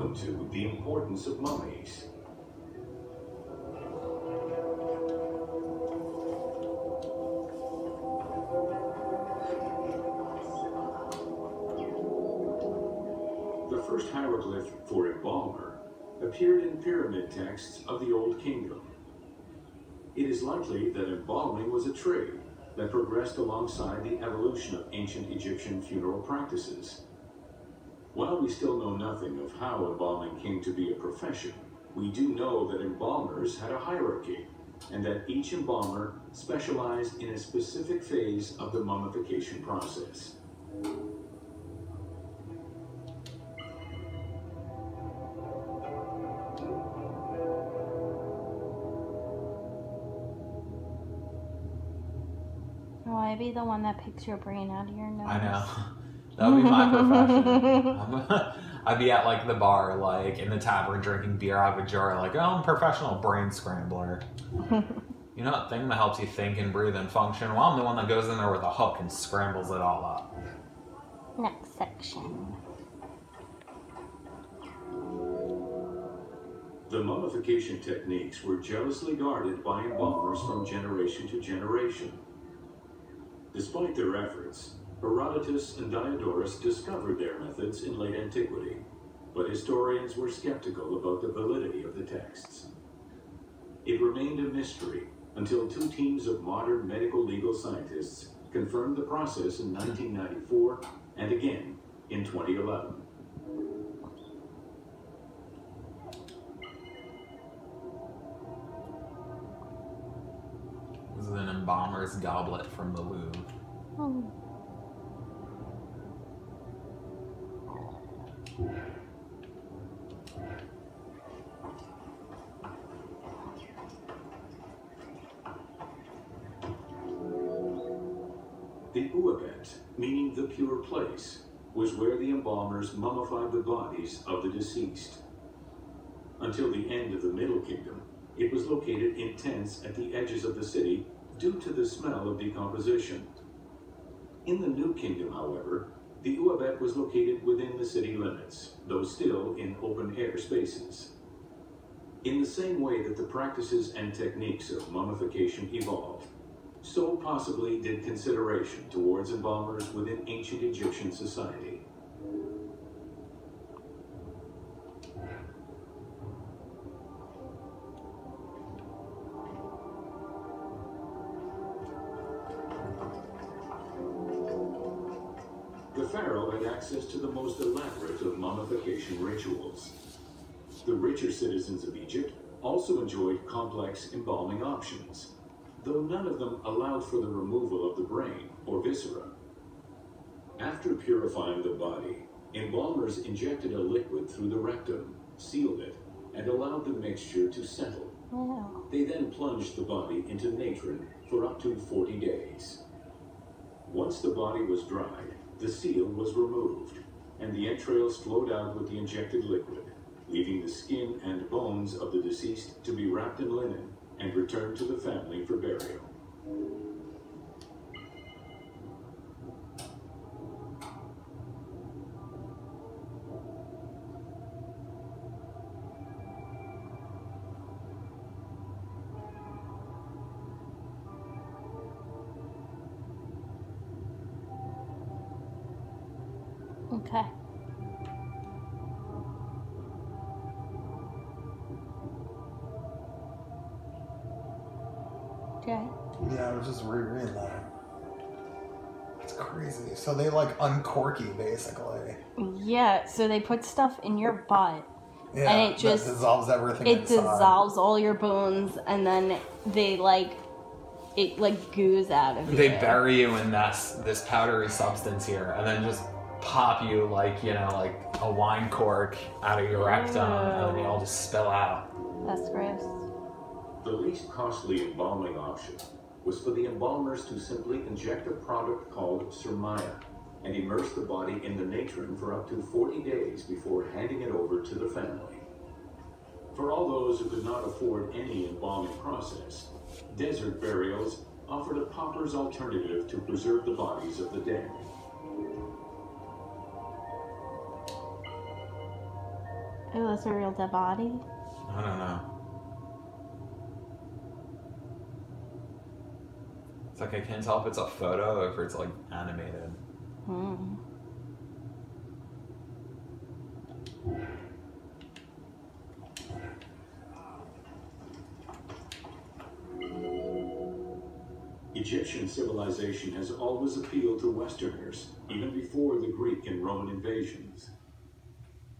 welcome to The Importance of Mummies. The first hieroglyph for embalmer appeared in pyramid texts of the Old Kingdom. It is likely that embalming was a trade that progressed alongside the evolution of ancient Egyptian funeral practices. While we still know nothing of how embalming came to be a profession, we do know that embalmers had a hierarchy, and that each embalmer specialized in a specific phase of the mummification process. Oh, I'd be the one that picks your brain out of your nose. I know. That would be my profession. I'd be at like the bar, like in the tavern drinking beer out of a jar, like, oh, I'm a professional brain scrambler. You know that thing that helps you think and breathe and function? Well, I'm the one that goes in there with a hook and scrambles it all up. Next section. The mummification techniques were jealously guarded by embalmers from generation to generation. Despite their efforts, Herodotus and Diodorus discovered their methods in late antiquity, but historians were skeptical about the validity of the texts. It remained a mystery until two teams of modern medical legal scientists confirmed the process in 1994 and again in 2011. This is an embalmer's goblet from the Louvre. Oh. The Uabet, meaning the pure place, was where the embalmers mummified the bodies of the deceased. Until the end of the Middle Kingdom, it was located in tents at the edges of the city due to the smell of decomposition. In the New Kingdom, however, the Uabet was located within the city limits, though still in open-air spaces. In the same way that the practices and techniques of mummification evolved, so possibly did consideration towards embalmers within ancient Egyptian society. The pharaoh had access to the most elaborate of mummification rituals. The richer citizens of Egypt also enjoyed complex embalming options, though none of them allowed for the removal of the brain or viscera. After purifying the body, embalmers injected a liquid through the rectum, sealed it, and allowed the mixture to settle. Wow. They then plunged the body into natron for up to 40 days. Once the body was dried, the seal was removed, and the entrails flowed out with the injected liquid, leaving the skin and bones of the deceased to be wrapped in linen and returned to the family for burial. Okay. Okay. Yeah, I was just rereading that. It's crazy. So they like uncork you, basically. Yeah, so they put stuff in your butt. Yeah, and it just that dissolves everything It inside. dissolves all your bones, and then they it goos out of you. They bury you in this powdery substance here, and then just pop you like a wine cork out of your rectum, and then they all just spill out. That's gross. The least costly embalming option was for the embalmers to simply inject a product called surmaya and immerse the body in the natron for up to 40 days before handing it over to the family. For all those who could not afford any embalming process, desert burials offered a pauper's alternative to preserve the bodies of the dead. Oh, that's a real dead body? I don't know. It's like I can't tell if it's a photo or if it's like animated. Hmm. Egyptian civilization has always appealed to Westerners, even before the Greek and Roman invasions.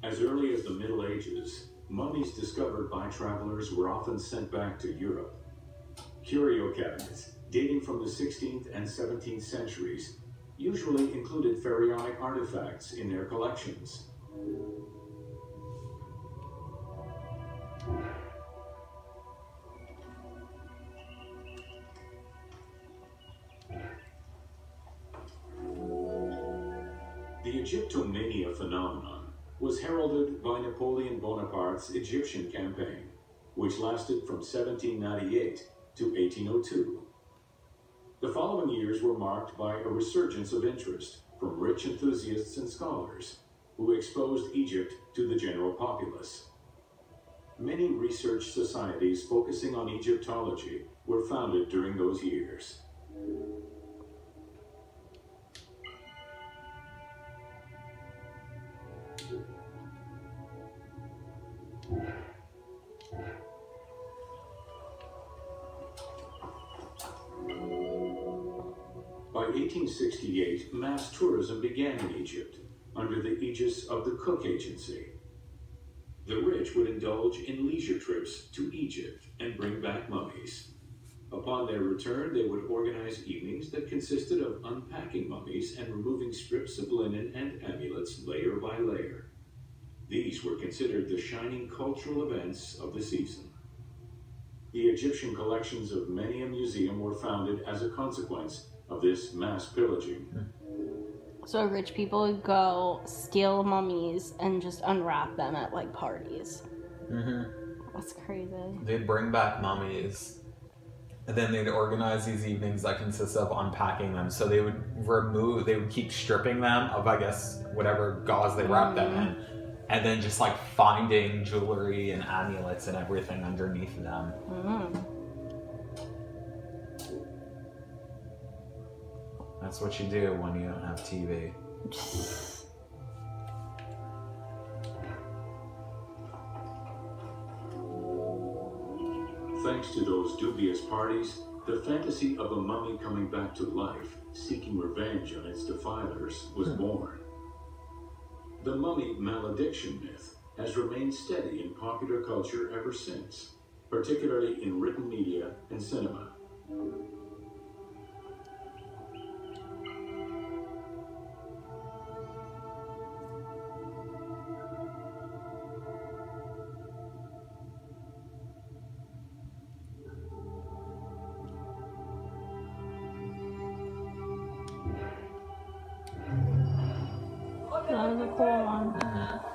As early as the Middle Ages, mummies discovered by travelers were often sent back to Europe. Curio cabinets, dating from the 16th and 17th centuries, usually included pharaonic artifacts in their collections. The Egyptomania phenomenon was heralded by Napoleon Bonaparte's Egyptian campaign, which lasted from 1798 to 1802. The following years were marked by a resurgence of interest from rich enthusiasts and scholars who exposed Egypt to the general populace. Many research societies focusing on Egyptology were founded during those years. By 1868, mass tourism began in Egypt under the aegis of the Cook Agency. The rich would indulge in leisure trips to Egypt and bring back mummies. Upon their return, they would organize evenings that consisted of unpacking mummies and removing strips of linen and amulets layer by layer. These were considered the shining cultural events of the season. The Egyptian collections of many a museum were founded as a consequence of this mass pillaging. So rich people would go steal mummies and just unwrap them at like parties. Mm-hmm. That's crazy. They'd bring back mummies, and then they'd organize these evenings that consist of unpacking them. So they would keep stripping them of, I guess, whatever gauze they wrapped them in, and then just like finding jewelry and amulets and everything underneath them. That's what you do when you don't have TV. Thanks to those dubious parties, the fantasy of a mummy coming back to life, seeking revenge on its defilers, was born. The mummy malediction myth has remained steady in popular culture ever since, particularly in written media and cinema. That was a cool one.